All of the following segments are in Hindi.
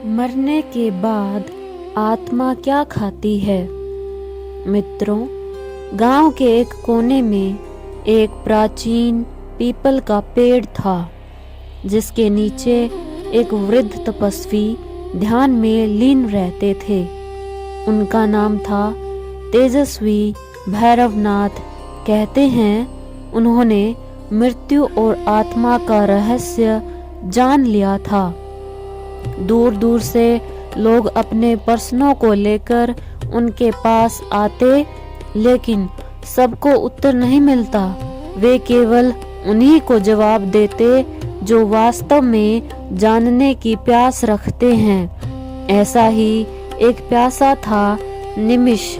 मरने के बाद आत्मा क्या खाती है। मित्रों, गांव के एक कोने में एक प्राचीन पीपल का पेड़ था, जिसके नीचे एक वृद्ध तपस्वी ध्यान में लीन रहते थे। उनका नाम था तेजस्वी भैरवनाथ। कहते हैं उन्होंने मृत्यु और आत्मा का रहस्य जान लिया था। दूर दूर से लोग अपने प्रश्नों को लेकर उनके पास आते, लेकिन सबको उत्तर नहीं मिलता। वे केवल उन्हीं को जवाब देते जो वास्तव में जानने की प्यास रखते हैं। ऐसा ही एक प्यासा था निमिष।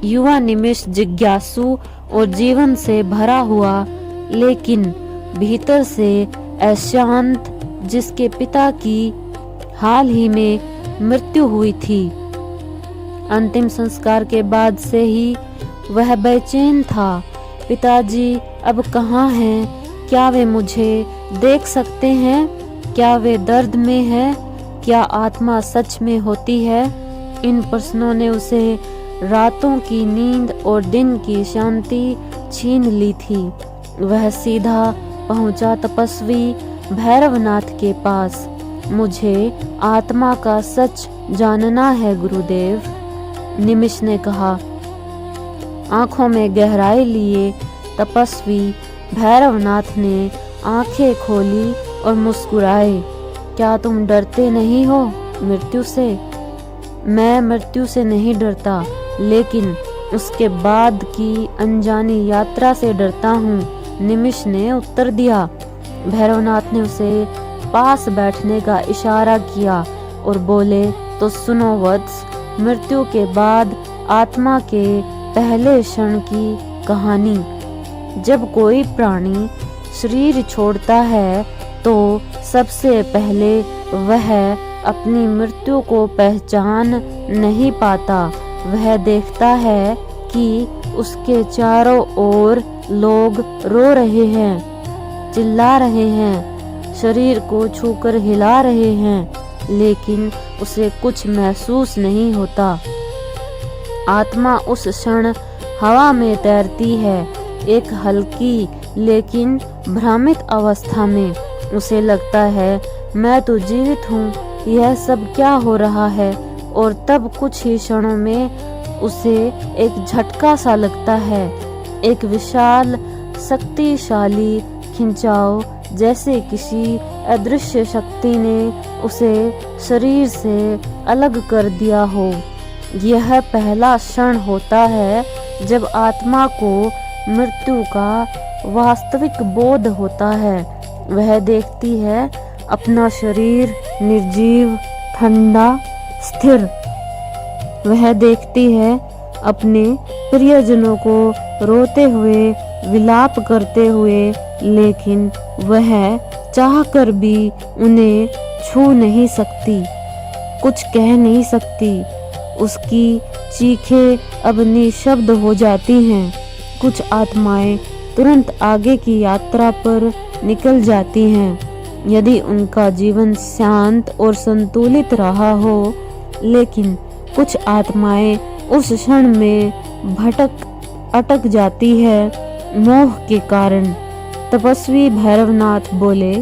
युवा निमिष जिज्ञासु और जीवन से भरा हुआ, लेकिन भीतर से अशांत, जिसके पिता की हाल ही में मृत्यु हुई थी। अंतिम संस्कार के बाद से ही वह बेचैन था। पिताजी अब कहाँ हैं? क्या वे मुझे देख सकते हैं? क्या वे दर्द में हैं? क्या आत्मा सच में होती है? इन प्रश्नों ने उसे रातों की नींद और दिन की शांति छीन ली थी। वह सीधा पहुंचा तपस्वी भैरवनाथ के पास। मुझे आत्मा का सच जानना है गुरुदेव, निमिष ने कहा। आंखों में गहराई लिए तपस्वी भैरवनाथ ने आंखें खोली और मुस्कुराए। क्या तुम डरते नहीं हो मृत्यु से? मैं मृत्यु से नहीं डरता, लेकिन उसके बाद की अनजानी यात्रा से डरता हूँ, निमिष ने उत्तर दिया। भैरवनाथ ने उसे पास बैठने का इशारा किया और बोले, तो सुनो वत्स, मृत्यु के बाद आत्मा के पहले क्षण की कहानी। जब कोई प्राणी शरीर छोड़ता है तो सबसे पहले वह अपनी मृत्यु को पहचान नहीं पाता। वह देखता है कि उसके चारों ओर लोग रो रहे हैं, चिल्ला रहे हैं, शरीर को छूकर हिला रहे हैं, लेकिन उसे कुछ महसूस नहीं होता। आत्मा उस क्षण हवा में तैरती है, एक हल्की लेकिन भ्रमित अवस्था में। उसे लगता है मैं तो जीवित हूँ, यह सब क्या हो रहा है। और तब कुछ ही क्षणों में उसे एक झटका सा लगता है, एक विशाल शक्तिशाली खिंचाव, जैसे किसी अदृश्य शक्ति ने उसे शरीर से अलग कर दिया हो। यह पहला क्षण होता है जब आत्मा को मृत्यु का वास्तविक बोध होता है। वह देखती है अपना शरीर निर्जीव, ठंडा, स्थिर। वह देखती है अपने प्रियजनों को रोते हुए, विलाप करते हुए, लेकिन वह चाहकर भी उन्हें छू नहीं सकती, कुछ कह नहीं सकती। उसकी चीखें अब निशब्द हो जाती हैं। कुछ आत्माएं तुरंत आगे की यात्रा पर निकल जाती हैं, यदि उनका जीवन शांत और संतुलित रहा हो, लेकिन कुछ आत्माएं उस क्षण में अटक जाती है, मोह के कारण। तपस्वी भैरवनाथ बोले,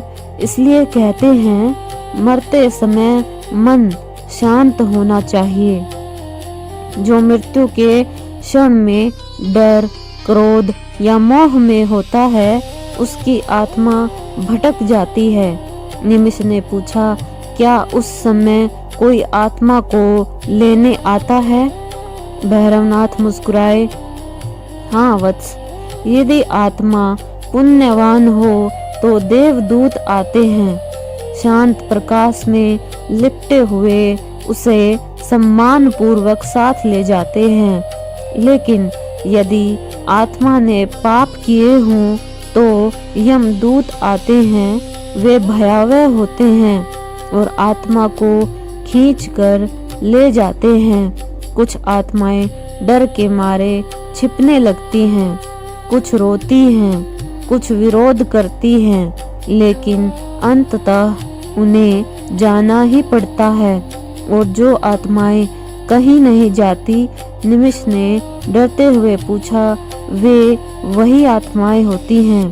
इसलिए कहते हैं मरते समय मन शांत होना चाहिए। जो मृत्यु के क्षण में डर, क्रोध या मोह में होता है, उसकी आत्मा भटक जाती है। निमिष ने पूछा, क्या उस समय कोई आत्मा को लेने आता है? भैरवनाथ मुस्कुराए, हाँ वत्स, यदि आत्मा पुण्यवान हो तो देवदूत आते हैं, शांत प्रकाश में लिपटे हुए उसे सम्मान पूर्वक साथ ले जाते हैं। लेकिन यदि आत्मा ने पाप किए हों तो यमदूत आते हैं। वे भयावह होते हैं और आत्मा को खींचकर ले जाते हैं। कुछ आत्माएं डर के मारे छिपने लगती हैं, कुछ रोती हैं, कुछ विरोध करती हैं, लेकिन अंततः उन्हें जाना ही पड़ता है, और जो आत्माएं कहीं नहीं जाती, निमिष ने डरते हुए पूछा। वे वही आत्माएं होती हैं।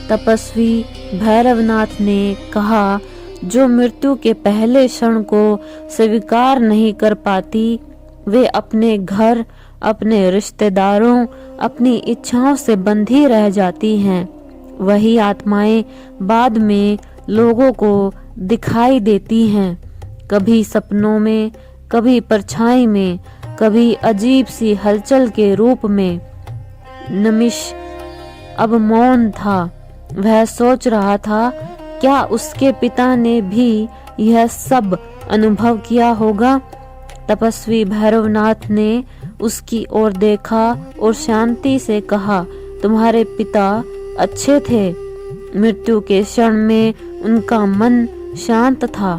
तपस्वी भैरवनाथ ने कहा, जो मृत्यु के पहले क्षण को स्वीकार नहीं कर पाती, वे अपने घर, अपने रिश्तेदारों, अपनी इच्छाओं से बंधी रह जाती हैं। वही आत्माएं बाद में लोगों को दिखाई देती हैं, कभी सपनों में, कभी परछाई में, कभी अजीब सी हलचल के रूप में। नमिष अब मौन था। वह सोच रहा था, क्या उसके पिता ने भी यह सब अनुभव किया होगा? तपस्वी भैरवनाथ ने उसकी ओर देखा और शांति से कहा, तुम्हारे पिता अच्छे थे। मृत्यु के क्षण में उनका मन शांत था।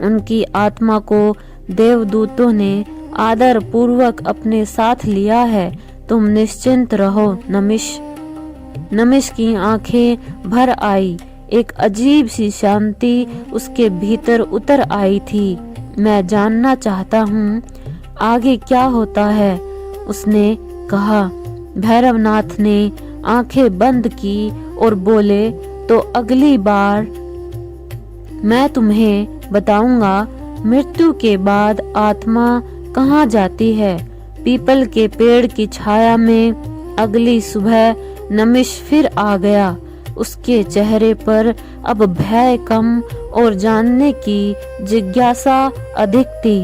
उनकी आत्मा को देवदूतों ने आदर पूर्वक अपने साथ लिया है। तुम निश्चिंत रहो नमिष। नमिष की आंखें भर आई। एक अजीब सी शांति उसके भीतर उतर आई थी। मैं जानना चाहता हूँ आगे क्या होता है, उसने कहा। भैरवनाथ ने आंखें बंद की और बोले, तो अगली बार मैं तुम्हें बताऊंगा मृत्यु के बाद आत्मा कहाँ जाती है। पीपल के पेड़ की छाया में अगली सुबह नमिष फिर आ गया। उसके चेहरे पर अब भय कम और जानने की जिज्ञासा अधिक थी।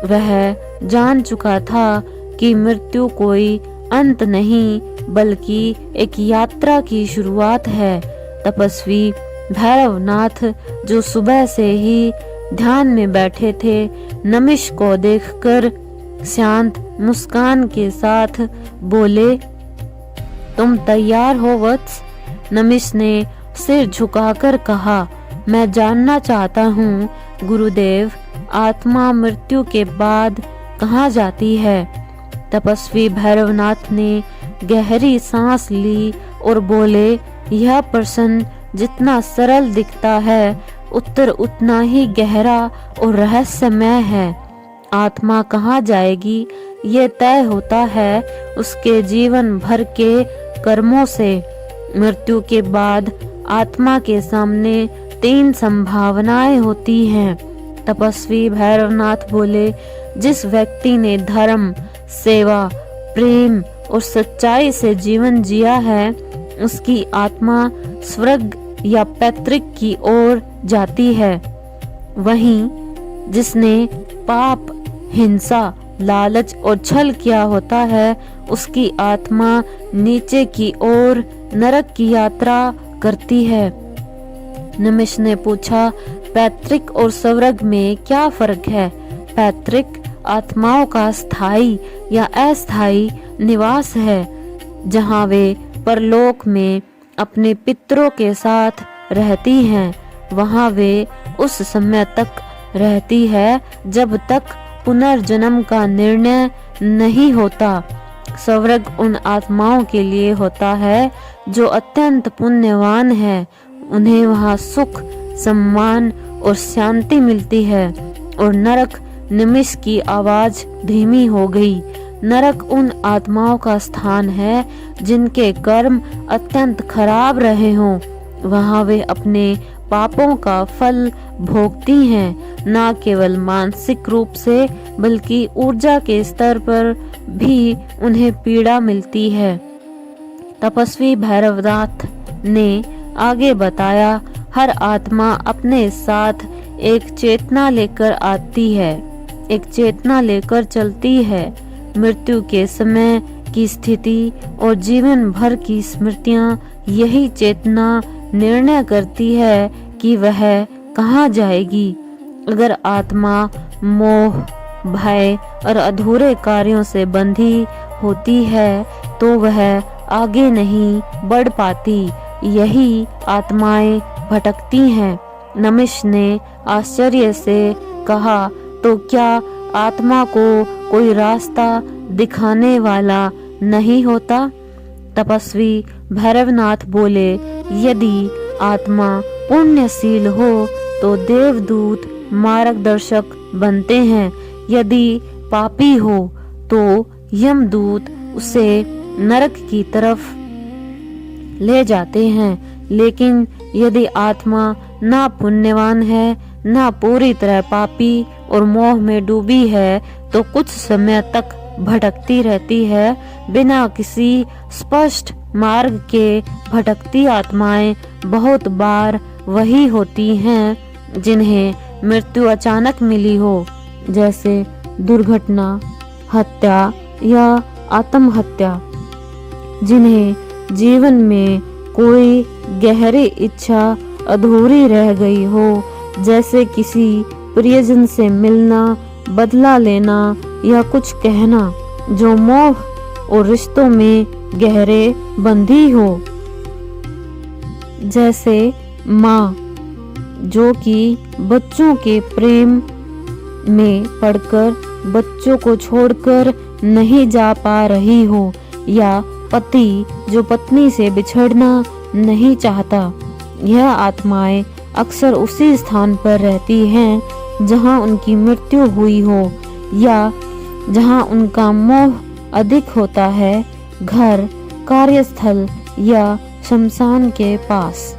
वह जान चुका था कि मृत्यु कोई अंत नहीं, बल्कि एक यात्रा की शुरुआत है। तपस्वी भैरवनाथ, जो सुबह से ही ध्यान में बैठे थे, नमिष को देखकर शांत मुस्कान के साथ बोले, तुम तैयार हो वत्स? नमिष ने सिर झुकाकर कहा, मैं जानना चाहता हूँ गुरुदेव, आत्मा मृत्यु के बाद कहाँ जाती है? तपस्वी भैरवनाथ ने गहरी सांस ली और बोले, यह प्रश्न जितना सरल दिखता है, उत्तर उतना ही गहरा और रहस्यमय है। आत्मा कहाँ जाएगी ये तय होता है उसके जीवन भर के कर्मों से। मृत्यु के बाद आत्मा के सामने 3 संभावनाएं होती हैं। तपस्वी भैरवनाथ बोले, जिस व्यक्ति ने धर्म, सेवा, प्रेम और सच्चाई से जीवन जिया है, उसकी आत्मा स्वर्ग या पैतृक की ओर जाती है। वहीं जिसने पाप, हिंसा, लालच और छल किया होता है, उसकी आत्मा नीचे की ओर नरक की यात्रा करती है। नमिष ने पूछा, पैतृक और स्वर्ग में क्या फर्क है? पैतृक आत्माओं का स्थायी या अस्थायी निवास है, जहाँ वे परलोक में अपने पितरों के साथ रहती हैं। वहाँ वे उस समय तक रहती है जब तक पुनर्जन्म का निर्णय नहीं होता। स्वर्ग उन आत्माओं के लिए होता है जो अत्यंत पुण्यवान है। उन्हें वहाँ सुख, सम्मान और शांति मिलती है। और नरक, निमिष की आवाज धीमी हो गई। नरक उन आत्माओं का स्थान है जिनके कर्म अत्यंत खराब रहे हों। वहाँ वे अपने पापों का फल भोगती हैं, न केवल मानसिक रूप से बल्कि ऊर्जा के स्तर पर भी उन्हें पीड़ा मिलती है। तपस्वी भैरवनाथ ने आगे बताया, हर आत्मा अपने साथ एक चेतना लेकर आती है, एक चेतना लेकर चलती है। मृत्यु के समय की स्थिति और जीवन भर की स्मृतियां यही चेतना निर्णय करती है कि वह कहाँ जाएगी। अगर आत्मा मोह, भय और अधूरे कार्यों से बंधी होती है तो वह आगे नहीं बढ़ पाती। यही आत्माएं भटकती हैं। नमिष ने आश्चर्य से कहा, तो क्या आत्मा को कोई रास्ता दिखाने वाला नहीं होता? तपस्वी भैरवनाथ बोले, यदि आत्मा पुण्यशील हो तो देवदूत मार्गदर्शक बनते हैं, यदि पापी हो तो यमदूत उसे नरक की तरफ ले जाते हैं। लेकिन यदि आत्मा ना पुण्यवान है, ना पूरी तरह पापी और मोह में डूबी है, तो कुछ समय तक भटकती रहती है। बिना किसी स्पष्ट मार्ग के भटकती आत्माएं बहुत बार वही होती हैं जिन्हें मृत्यु अचानक मिली हो, जैसे दुर्घटना, हत्या या आत्महत्या, जिन्हें जीवन में कोई गहरी इच्छा अधूरी रह गई हो, जैसे किसी प्रियजन से मिलना, बदला लेना या कुछ कहना जो मोह और रिश्तों में गहरे बंधी हो। जैसे माँ जो कि बच्चों के प्रेम में पड़कर बच्चों को छोड़कर नहीं जा पा रही हो, या पति जो पत्नी से बिछड़ना नहीं चाहता। यह आत्माएं अक्सर उसी स्थान पर रहती हैं जहां उनकी मृत्यु हुई हो या जहां उनका मोह अधिक होता है, घर, कार्यस्थल या शमशान के पास।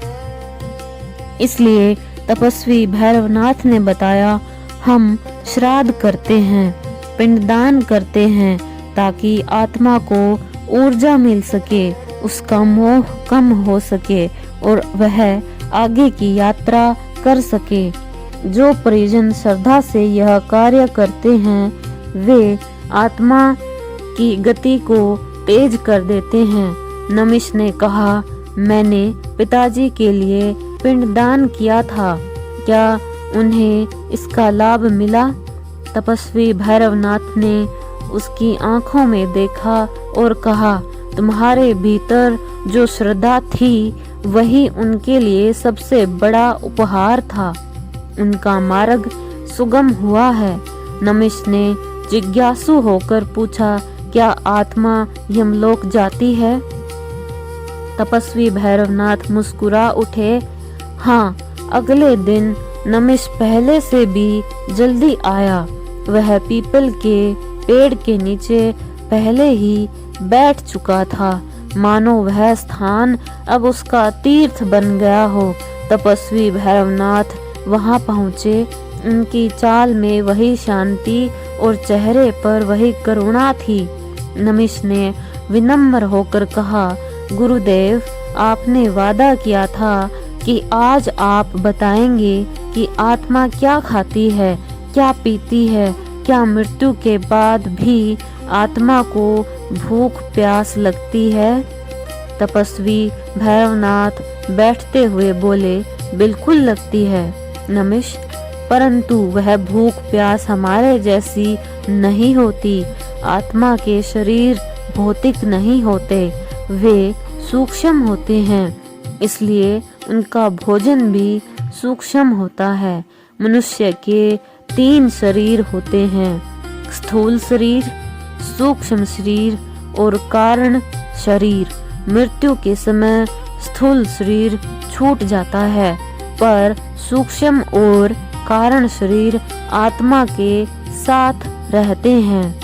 इसलिए तपस्वी भैरवनाथ ने बताया, हम श्राद्ध करते हैं, पिंडदान करते हैं, ताकि आत्मा को ऊर्जा मिल सके, उसका मोह कम हो सके और वह आगे की यात्रा कर सके। जो परिजन श्रद्धा से यह कार्य करते हैं, वे आत्मा की गति को तेज कर देते हैं। नमिष ने कहा, मैंने पिताजी के लिए पिंडदान किया था, क्या उन्हें इसका लाभ मिला? तपस्वी भैरवनाथ ने उसकी आंखों में देखा और कहा, तुम्हारे भीतर जो श्रद्धा थी वही उनके लिए सबसे बड़ा उपहार था। उनका मार्ग सुगम हुआ है। नमिष ने जिज्ञासु होकर पूछा, क्या आत्मा यमलोक जाती है? तपस्वी भैरवनाथ मुस्कुरा उठे। हाँ, अगले दिन नमिष पहले से भी जल्दी आया। वह पीपल के पेड़ के नीचे पहले ही बैठ चुका था, मानो वह स्थान अब उसका तीर्थ बन गया हो। तपस्वी भैरवनाथ वहां पहुँचे। उनकी चाल में वही शांति और चेहरे पर वही करुणा थी। नमिष ने विनम्र होकर कहा, गुरुदेव, आपने वादा किया था कि आज आप बताएंगे कि आत्मा क्या खाती है, क्या पीती है, क्या मृत्यु के बाद भी आत्मा को भूख प्यास लगती है? तपस्वी भैरवनाथ बैठते हुए बोले, बिल्कुल लगती है नमिष, परंतु वह भूख प्यास हमारे जैसी नहीं होती। आत्मा के शरीर भौतिक नहीं होते, वे सूक्ष्म होते हैं, इसलिए उनका भोजन भी सूक्ष्म होता है। मनुष्य के 3 शरीर होते हैं, स्थूल शरीर, सूक्ष्म शरीर और कारण शरीर। मृत्यु के समय स्थूल शरीर छूट जाता है, पर सूक्ष्म और कारण शरीर आत्मा के साथ रहते हैं।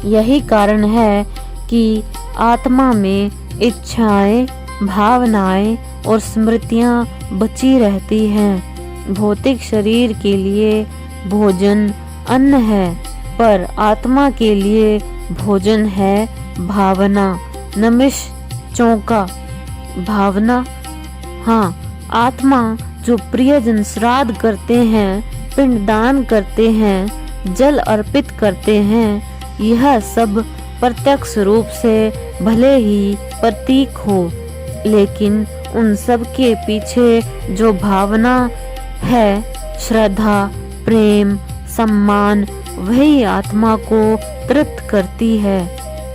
यही कारण है कि आत्मा में इच्छाएं, भावनाएं और स्मृतियां बची रहती हैं। भौतिक शरीर के लिए भोजन अन्न है, पर आत्मा के लिए भोजन है भावना। नमिष चौंका, भावना? हाँ, आत्मा जो प्रियजन श्राद्ध करते हैं, पिंडदान करते हैं, जल अर्पित करते हैं, यह सब प्रत्यक्ष रूप से भले ही प्रतीक हो, लेकिन उन सब के पीछे जो भावना है, श्रद्धा, प्रेम, सम्मान, वही आत्मा को तृप्त करती है।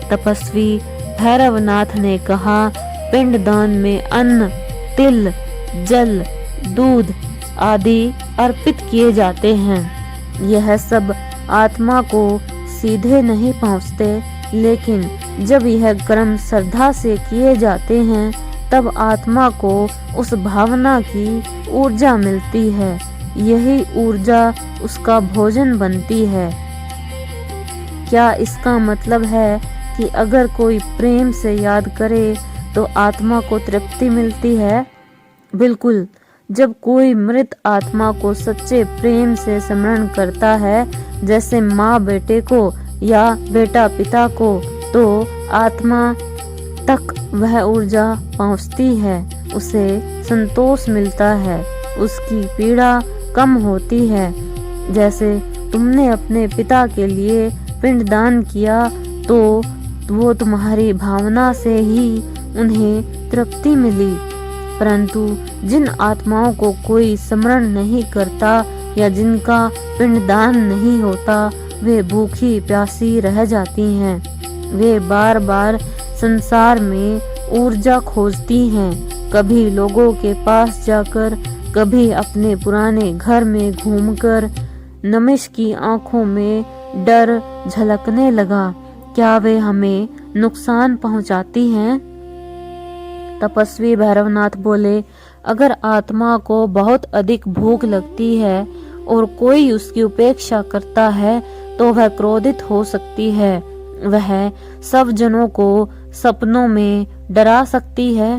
तपस्वी भैरवनाथ ने कहा, पिंडदान में अन्न, तिल, जल, दूध आदि अर्पित किए जाते हैं। यह सब आत्मा को सीधे नहीं पहुँचते, लेकिन जब यह कर्म श्रद्धा से किए जाते हैं तब आत्मा को उस भावना की ऊर्जा मिलती है। यही ऊर्जा उसका भोजन बनती है। क्या इसका मतलब है कि अगर कोई प्रेम से याद करे तो आत्मा को तृप्ति मिलती है? बिल्कुल। जब कोई मृत आत्मा को सच्चे प्रेम से स्मरण करता है, जैसे माँ बेटे को या बेटा पिता को, तो आत्मा तक वह ऊर्जा पहुँचती है, उसे संतोष मिलता है, उसकी पीड़ा कम होती है। जैसे तुमने अपने पिता के लिए पिंडदान किया तो वो तुम्हारी भावना से ही उन्हें तृप्ति मिली। परंतु जिन आत्माओं को कोई स्मरण नहीं करता या जिनका पिंडदान नहीं होता, वे भूखी प्यासी रह जाती हैं। वे बार बार संसार में ऊर्जा खोजती हैं, कभी लोगों के पास जाकर, कभी अपने पुराने घर में घूमकर। नमिश की आंखों में डर झलकने लगा। क्या वे हमें नुकसान पहुंचाती हैं? तपस्वी भैरवनाथ बोले, अगर आत्मा को बहुत अधिक भूख लगती है और कोई उसकी उपेक्षा करता है तो वह क्रोधित हो सकती है। वह सब जनों को सपनों में डरा सकती है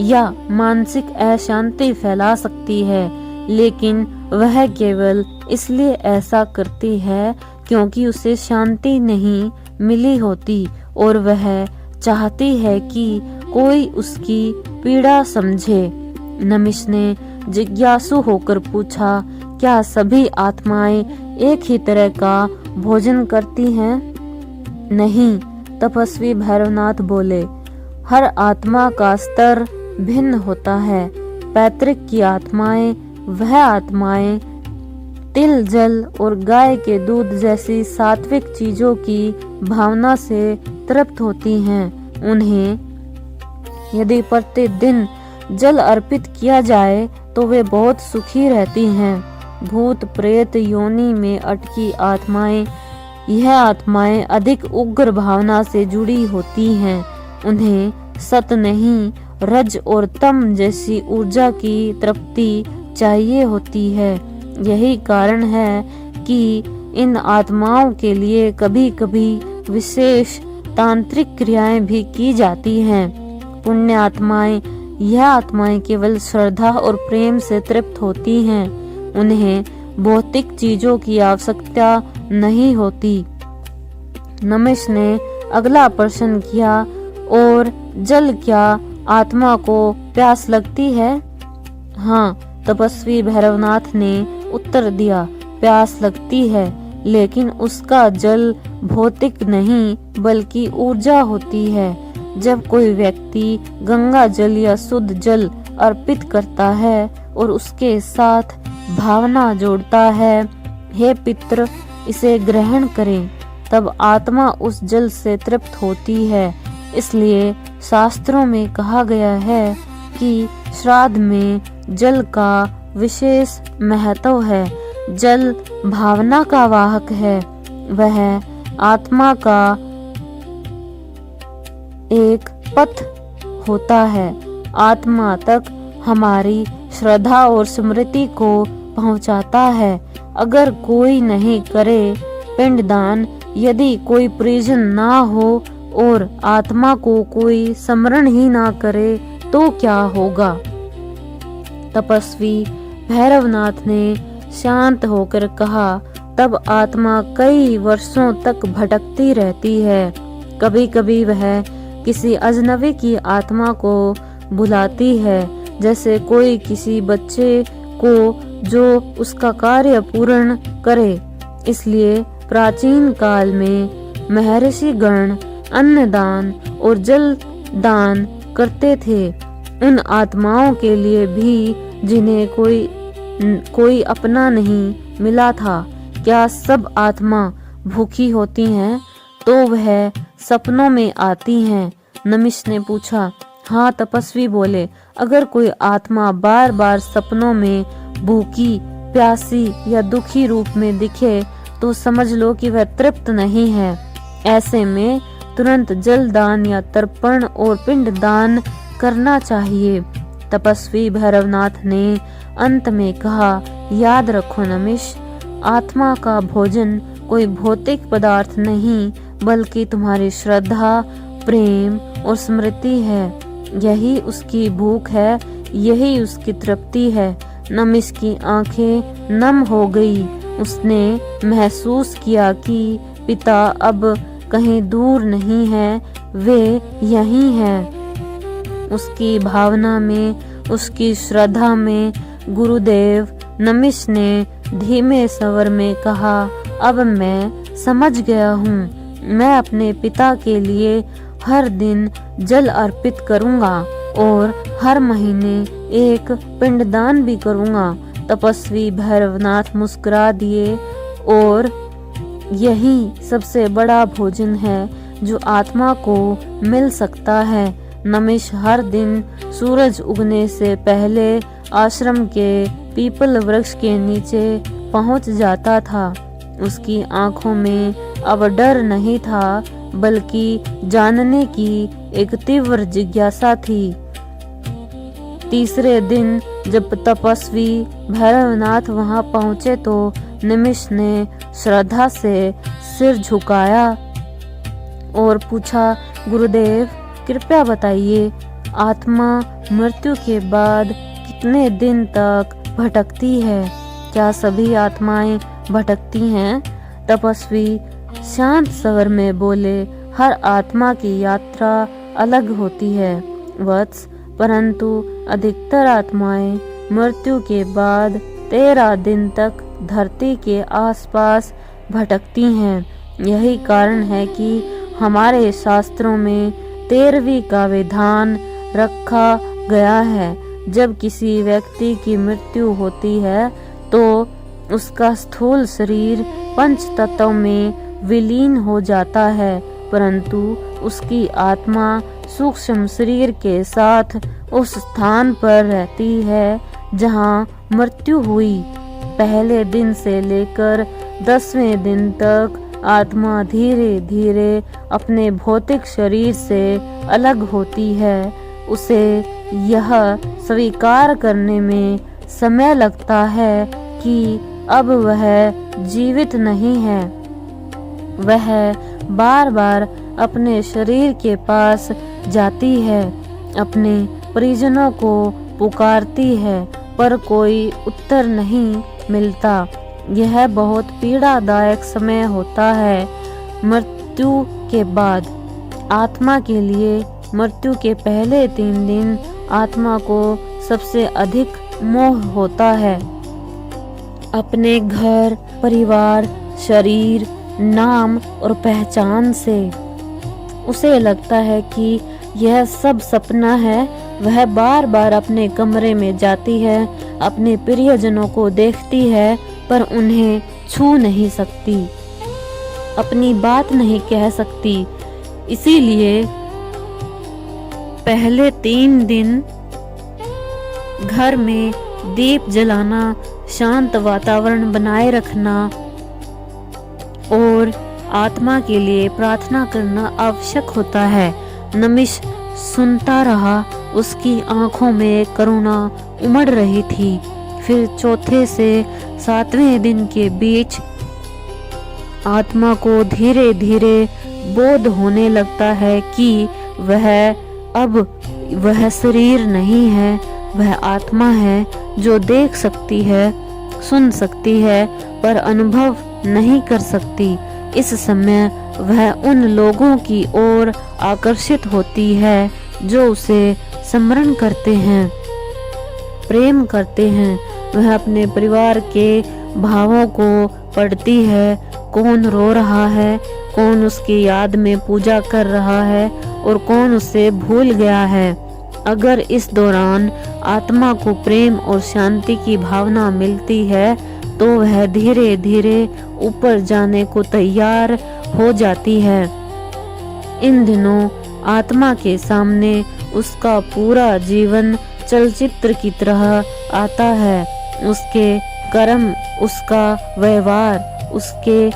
या मानसिक अशांति फैला सकती है, लेकिन वह केवल इसलिए ऐसा करती है क्योंकि उसे शांति नहीं मिली होती और वह चाहती है कि कोई उसकी पीड़ा समझे। नमिश ने जिज्ञासु होकर पूछा, क्या सभी आत्माएं एक ही तरह का भोजन करती हैं? नहीं, तपस्वी भैरवनाथ बोले, हर आत्मा का स्तर भिन्न होता है। पैतृक की आत्माएं, वह आत्माएं तिल, जल और गाय के दूध जैसी सात्विक चीजों की भावना से तृप्त होती हैं। उन्हें यदि प्रतिदिन जल अर्पित किया जाए तो वे बहुत सुखी रहती हैं। भूत प्रेत योनि में अटकी आत्माएं, यह आत्माएं अधिक उग्र भावना से जुड़ी होती हैं। उन्हें सत नहीं, रज और तम जैसी ऊर्जा की तृप्ति चाहिए होती है। यही कारण है कि इन आत्माओं के लिए कभी कभी विशेष तांत्रिक क्रियाएं भी की जाती हैं। पुण्य आत्माएं, यह आत्माएं केवल श्रद्धा और प्रेम से तृप्त होती हैं। उन्हें भौतिक चीजों की आवश्यकता नहीं होती। नमिश ने अगला प्रश्न किया, और जल क्या आत्मा को प्यास लगती है? हाँ, तपस्वी भैरवनाथ ने उत्तर दिया, प्यास लगती है, लेकिन उसका जल भौतिक नहीं बल्कि ऊर्जा होती है। जब कोई व्यक्ति गंगा जल या शुद्ध जल अर्पित करता है और उसके साथ भावना जोड़ता है, हे पितृ इसे ग्रहण करें, तब आत्मा उस जल से तृप्त होती है। इसलिए शास्त्रों में कहा गया है कि श्राद्ध में जल का विशेष महत्व है। जल भावना का वाहक है, वह आत्मा का एक पथ होता है। आत्मा तक हमारी श्रद्धा और स्मृति को पहुंचाता है। अगर कोई नहीं करे पिंडदान, यदि कोई परिजन ना हो और आत्मा को कोई स्मरण ही ना करे तो क्या होगा? तपस्वी भैरवनाथ ने शांत होकर कहा, तब आत्मा कई वर्षों तक भटकती रहती है। कभी कभी वह किसी अजनबी की आत्मा को बुलाती है, जैसे कोई किसी बच्चे को जो उसका कार्य पूर्ण करे। इसलिए प्राचीन काल में महर्षि गण अन्नदान और जल दान करते थे उन आत्माओं के लिए भी जिन्हें कोई अपना नहीं मिला था। क्या सब आत्मा भूखी होती हैं? तो वह सपनों में आती हैं। नमिश ने पूछा। हाँ, तपस्वी बोले, अगर कोई आत्मा बार बार सपनों में भूखी, प्यासी या दुखी रूप में दिखे तो समझ लो कि वह तृप्त नहीं है। ऐसे में तुरंत जल दान या तर्पण और पिंड दान करना चाहिए। तपस्वी भैरवनाथ ने अंत में कहा, याद रखो नमिष, आत्मा का भोजन कोई भौतिक पदार्थ नहीं बल्कि तुम्हारी श्रद्धा, प्रेम और स्मृति है। यही उसकी भूख है, यही उसकी तृप्ति है। नमिष की आंखें नम हो गई। उसने महसूस किया कि पिता अब कहीं दूर नहीं है, वे यहीं हैं। उसकी भावना में, उसकी श्रद्धा में गुरुदेव नमिष ने धीमे स्वर में कहा, अब मैं समझ गया हूँ। मैं अपने पिता के लिए हर दिन जल अर्पित करूँगा और हर महीने एक पिंडदान भी करूँगा। तपस्वी भैरवनाथ मुस्कुरा दिए, और यही सबसे बड़ा भोजन है जो आत्मा को मिल सकता है। नमिष हर दिन सूरज उगने से पहले आश्रम के पीपल वृक्ष के नीचे पहुंच जाता था। उसकी आंखों में अब डर नहीं था, बल्कि जानने की एक तीव्र जिज्ञासा थी। तीसरे दिन जब तपस्वी भैरवनाथ वहां पहुंचे तो नमिष ने श्रद्धा से सिर झुकाया और पूछा, गुरुदेव कृपया बताइए, आत्मा मृत्यु के बाद कितने दिन तक भटकती है? क्या सभी आत्माएं भटकती हैं? तपस्वी शांत स्वर में बोले, हर आत्मा की यात्रा अलग होती है वत्स, परंतु अधिकतर आत्माएं मृत्यु के बाद 13 दिन तक धरती के आसपास भटकती हैं। यही कारण है कि हमारे शास्त्रों में 13वीं का विधान रखा गया है। जब किसी व्यक्ति की मृत्यु होती है तो उसका स्थूल शरीर पंच तत्वों में विलीन हो जाता है, परंतु उसकी आत्मा सूक्ष्म शरीर के साथ उस स्थान पर रहती है जहां मृत्यु हुई। पहले दिन से लेकर 10वें दिन तक आत्मा धीरे धीरे अपने भौतिक शरीर से अलग होती है। उसे यह स्वीकार करने में समय लगता है कि अब वह जीवित नहीं है। वह बार बार अपने शरीर के पास जाती है, अपने परिजनों को पुकारती है, पर कोई उत्तर नहीं मिलता। यह बहुत पीड़ादायक समय होता है। मृत्यु के बाद आत्मा के लिए मृत्यु के पहले 3 दिन आत्मा को सबसे अधिक मोह होता है। अपने घर, परिवार, शरीर, नाम और पहचान से उसे लगता है कि यह सब सपना है। वह बार बार अपने कमरे में जाती है, अपने प्रियजनों को देखती है, पर उन्हें छू नहीं सकती, अपनी बात नहीं कह सकती। इसीलिए पहले 3 दिन घर में दीप जलाना, शांत वातावरण बनाए रखना और आत्मा के लिए प्रार्थना करना आवश्यक होता है। नमिष सुनता रहा, उसकी आंखों में करुणा उमड़ रही थी। फिर चौथे से 7वें दिन के बीच आत्मा को धीरे धीरे बोध होने लगता है कि वह शरीर नहीं है, वह आत्मा है जो देख सकती है, सुन सकती है, पर अनुभव नहीं कर सकती। इस समय वह उन लोगों की ओर आकर्षित होती है जो उसे स्मरण करते हैं, प्रेम करते हैं। वह अपने परिवार के भावों को पढ़ती है, कौन रो रहा है, कौन उसकी याद में पूजा कर रहा है और कौन उसे भूल गया है। अगर इस दौरान आत्मा को प्रेम और शांति की भावना मिलती है तो वह धीरे धीरे ऊपर जाने को तैयार हो जाती है। इन दिनों आत्मा के सामने उसका पूरा जीवन चलचित्र की तरह आता है। उसके कर्म, उसका व्यवहार, उसके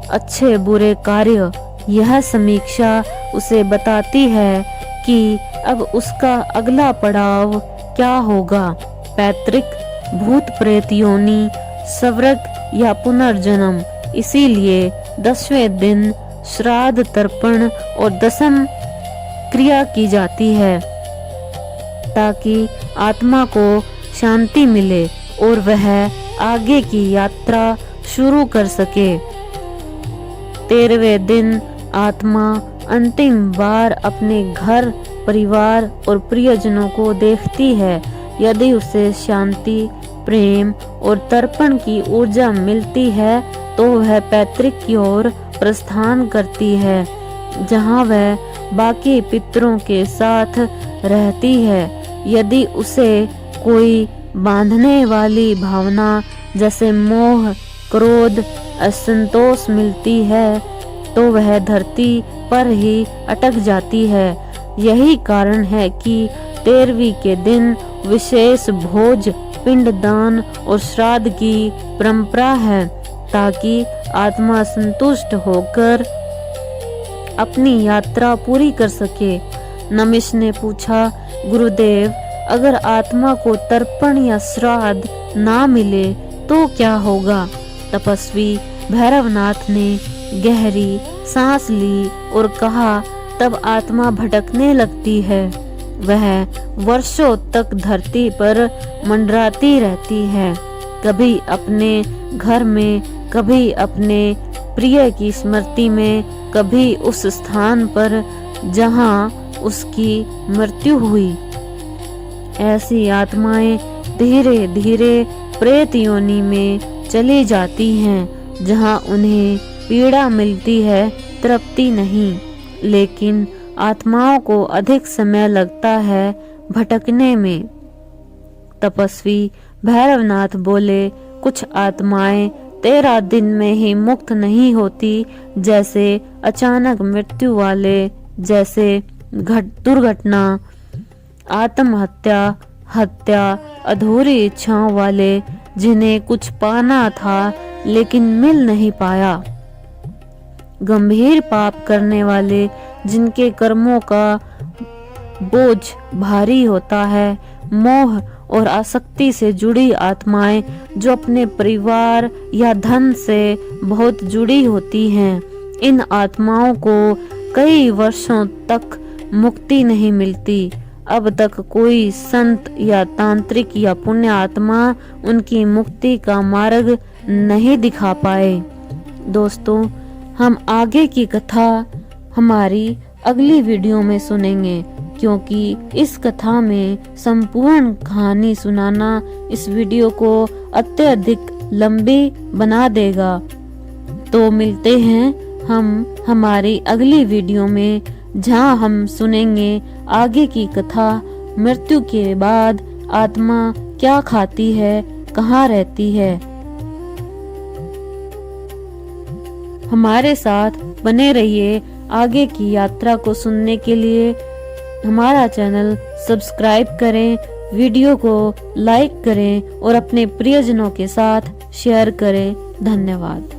अच्छे बुरे कार्य, यह समीक्षा उसे बताती है कि अब उसका अगला पड़ाव क्या होगा, पैतृक, भूत प्रेत योनि, स्वर्ग या पुनर्जन्म। इसीलिए 10वें दिन श्राद्ध तर्पण और दशम क्रिया की जाती है ताकि आत्मा को शांति मिले और वह आगे की यात्रा शुरू कर सके। 13वें दिन आत्मा अंतिम बार अपने घर, परिवार और प्रियजनों को देखती है। यदि उसे शांति, प्रेम और तर्पण की ऊर्जा मिलती है तो वह पैतृक की ओर प्रस्थान करती है, जहां वह बाकी पितरों के साथ रहती है। यदि उसे कोई बांधने वाली भावना जैसे मोह, क्रोध, असंतोष मिलती है तो वह धरती पर ही अटक जाती है। यही कारण है कि 13वीं के दिन विशेष भोज, पिंडदान और श्राद्ध की परंपरा है ताकि आत्मा संतुष्ट होकर अपनी यात्रा पूरी कर सके। नमिष ने पूछा, गुरुदेव, अगर आत्मा को तर्पण या श्राद्ध ना मिले तो क्या होगा? तपस्वी भैरवनाथ ने गहरी सांस ली और कहा, तब आत्मा भटकने लगती है। वह वर्षों तक धरती पर मंडराती रहती है, कभी अपने घर में, कभी अपने प्रिय की स्मृति में, कभी उस स्थान पर जहां उसकी मृत्यु हुई। ऐसी आत्माएं धीरे धीरे प्रेत योनि में चली जाती हैं, जहां उन्हें पीड़ा मिलती है, तृप्ति नहीं। लेकिन आत्माओं को अधिक समय लगता है भटकने में। तपस्वी भैरवनाथ बोले, कुछ आत्माएं 13 दिन में ही मुक्त नहीं होती, जैसे अचानक मृत्यु वाले, जैसे दुर्घटना, आत्महत्या, हत्या, अधूरी इच्छाओं वाले, जिन्हें कुछ पाना था लेकिन मिल नहीं पाया, गंभीर पाप करने वाले, जिनके कर्मों का बोझ भारी होता है, मोह और आसक्ति से जुड़ी आत्माएं जो अपने परिवार या धन से बहुत जुड़ी होती हैं। इन आत्माओं को कई वर्षों तक मुक्ति नहीं मिलती। अब तक कोई संत या तांत्रिक या पुण्य आत्मा उनकी मुक्ति का मार्ग नहीं दिखा पाए। दोस्तों, हम आगे की कथा हमारी अगली वीडियो में सुनेंगे, क्योंकि इस कथा में संपूर्ण कहानी सुनाना इस वीडियो को अत्यधिक लंबी बना देगा। तो मिलते हैं हम हमारी अगली वीडियो में, जहां हम सुनेंगे आगे की कथा। मृत्यु के बाद आत्मा क्या खाती है, कहाँ रहती है। हमारे साथ बने रहिए। आगे की यात्रा को सुनने के लिए हमारा चैनल सब्सक्राइब करें, वीडियो को लाइक करें और अपने प्रियजनों के साथ शेयर करें। धन्यवाद।